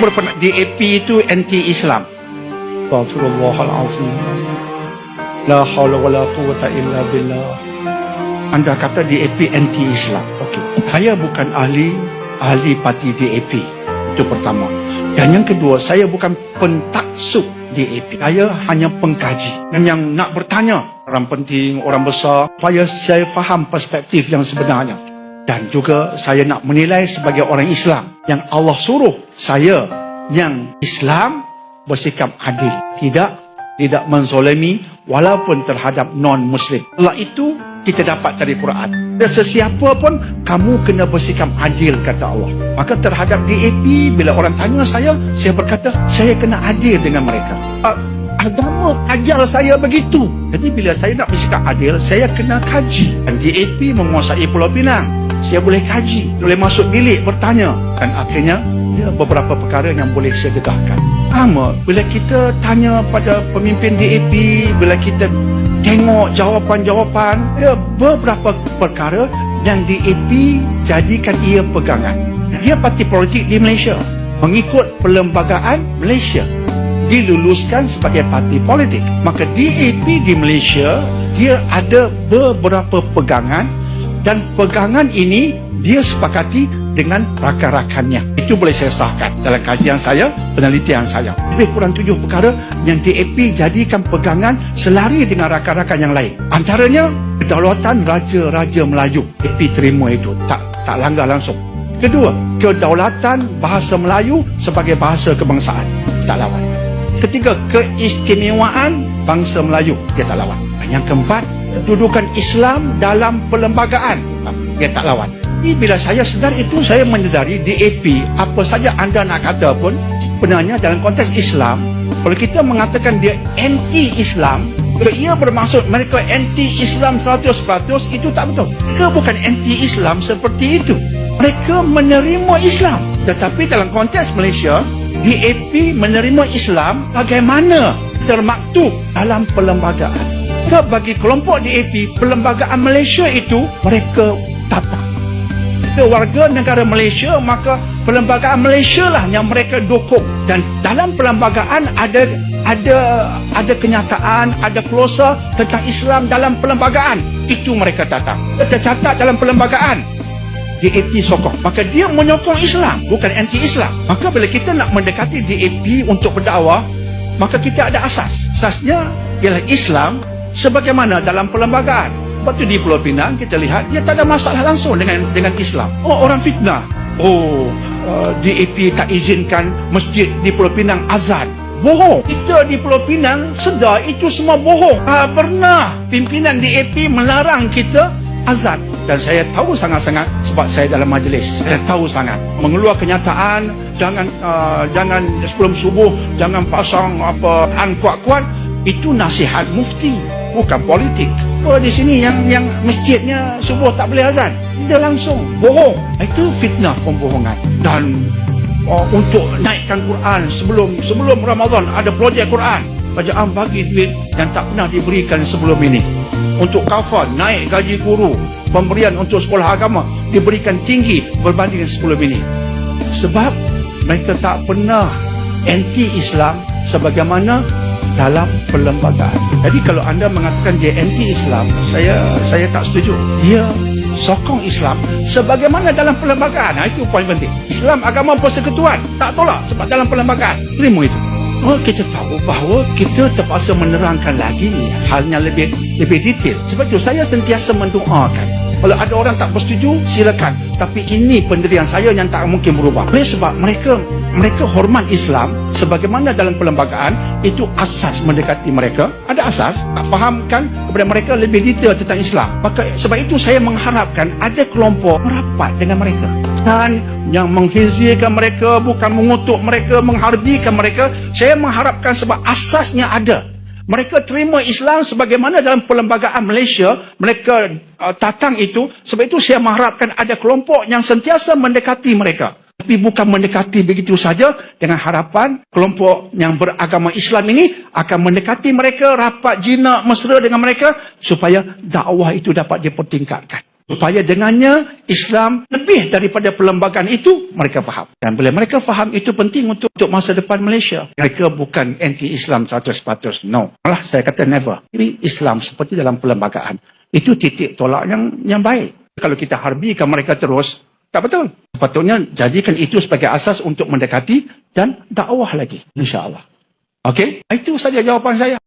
berpendapat DAP itu anti-Islam. Astaghfirullahalazim. La haula wala quwwata illa billah. Anda kata DAP anti-Islam. Okey. Saya bukan ahli parti DAP. Itu pertama. Dan yang kedua, saya bukan pentaksub DAP. Saya hanya pengkaji. Dan yang nak bertanya, orang penting, orang besar, supaya saya faham perspektif yang sebenarnya. Dan juga saya nak menilai sebagai orang Islam yang Allah suruh saya yang Islam bersikap adil, tidak menzolimi walaupun terhadap non-Muslim. Setelah itu kita dapat dari Quran. Dan sesiapa pun kamu kena bersikap adil, kata Allah. Maka terhadap DAP, bila orang tanya saya berkata saya kena adil dengan mereka. Agama ajar saya begitu. Jadi bila saya nak bersikap adil, saya kena kaji. Dan DAP menguasai Pulau Pinang, saya boleh kaji, boleh masuk bilik bertanya. Dan akhirnya beberapa perkara yang boleh saya dedahkan. Sama, bila kita tanya pada pemimpin DAP, bila kita tengok jawapan-jawapan, beberapa perkara yang DAP jadikan ia pegangan. Dia parti politik di Malaysia, mengikut perlembagaan Malaysia, diluluskan sebagai parti politik. Maka DAP di Malaysia, dia ada beberapa pegangan, dan pegangan ini dia sepakati dengan rakan-rakannya. Itu boleh saya sahkan dalam kajian saya, penelitian saya. Lebih kurang 7 perkara yang DAP jadikan pegangan selari dengan rakan-rakan yang lain. Antaranya, kedaulatan Raja-Raja Melayu. DAP terima itu, tak langgar langsung. Kedua, kedaulatan bahasa Melayu sebagai bahasa kebangsaan. Tak lawan. Ketiga, keistimewaan bangsa Melayu. Dia tak lawan. Yang keempat, kedudukan Islam dalam perlembagaan. Dia tak lawan. Bila saya sedar itu, saya menyedari DAP, apa saja anda nak kata pun, sebenarnya dalam konteks Islam, kalau kita mengatakan dia anti-Islam, kalau ia bermaksud mereka anti-Islam 100%, itu tak betul. Mereka bukan anti-Islam seperti itu. Mereka menerima Islam. Tetapi dalam konteks Malaysia, DAP menerima Islam bagaimana termaktub dalam perlembagaan. Bagi kelompok DAP, perlembagaan Malaysia itu mereka tata. Warga negara Malaysia, maka perlembagaan Malaysia lah yang mereka dukung. Dan dalam perlembagaan ada kenyataan, ada klausa tentang Islam dalam perlembagaan. Itu mereka tata. Tercatat dalam perlembagaan. DAP sokong. Maka dia menyokong Islam, bukan anti-Islam. Maka bila kita nak mendekati DAP untuk berdakwah, maka kita ada asas. Asasnya ialah Islam sebagaimana dalam perlembagaan. Lepas tu di Pulau Pinang kita lihat dia tak ada masalah langsung dengan Islam. Orang fitnah. DAP tak izinkan masjid di Pulau Pinang azan. Bohong. Kita di Pulau Pinang sedar itu semua bohong. Pernah pimpinan DAP melarang kita azan. Dan saya tahu sangat-sangat sebab saya dalam majlis. Saya tahu sangat. Mengeluar kenyataan, jangan sebelum subuh jangan pasang an kuat-kuat. Itu nasihat mufti, bukan politik. Di sini yang masjidnya subuh tak boleh azan, dia langsung bohong. Itu fitnah, pembohongan. Dan untuk naikkan Quran sebelum Ramadan ada projek Quran, kerajaan bagi duit yang tak pernah diberikan sebelum ini. Untuk kafan, naik gaji guru, pemberian untuk sekolah agama diberikan tinggi berbanding sebelum ini. Sebab mereka tak pernah anti-Islam sebagaimana dalam perlembagaan. Jadi kalau anda mengatakan dia anti-Islam, saya tak setuju. Dia sokong Islam sebagaimana dalam perlembagaan. Itu poin penting. Islam agama persekutuan, tak tolak sebab dalam perlembagaan. Terima itu. Kita tahu bahawa kita terpaksa menerangkan lagi halnya lebih detail. Sebab itu saya sentiasa mendoakan. Kalau ada orang tak bersetuju, silakan. Tapi ini pendirian saya yang tak mungkin berubah. Sebab mereka hormat Islam sebagaimana dalam perlembagaan. Itu asas mendekati mereka. Ada asas, tak fahamkan kepada mereka lebih detail tentang Islam. Maka sebab itu saya mengharapkan ada kelompok merapat dengan mereka. Dan yang menghizirkan mereka, bukan mengutuk mereka, mengharbikan mereka. Saya mengharapkan sebab asasnya ada. Mereka terima Islam sebagaimana dalam perlembagaan Malaysia, mereka tatang itu. Sebab itu saya mengharapkan ada kelompok yang sentiasa mendekati mereka. Tapi bukan mendekati begitu saja, dengan harapan kelompok yang beragama Islam ini akan mendekati mereka, rapat jinak mesra dengan mereka, supaya dakwah itu dapat dipertingkatkan. Supaya dengannya Islam lebih daripada perlembagaan itu mereka faham. Dan bila mereka faham itu penting untuk masa depan Malaysia. Mereka bukan anti-Islam 100%. No. Malah saya kata never. Ini Islam seperti dalam perlembagaan. Itu titik tolak yang baik. Kalau kita harbikan mereka terus, tak betul. Sepatutnya jadikan itu sebagai asas untuk mendekati dan dakwah lagi. InsyaAllah. Okey? Itu saja jawapan saya.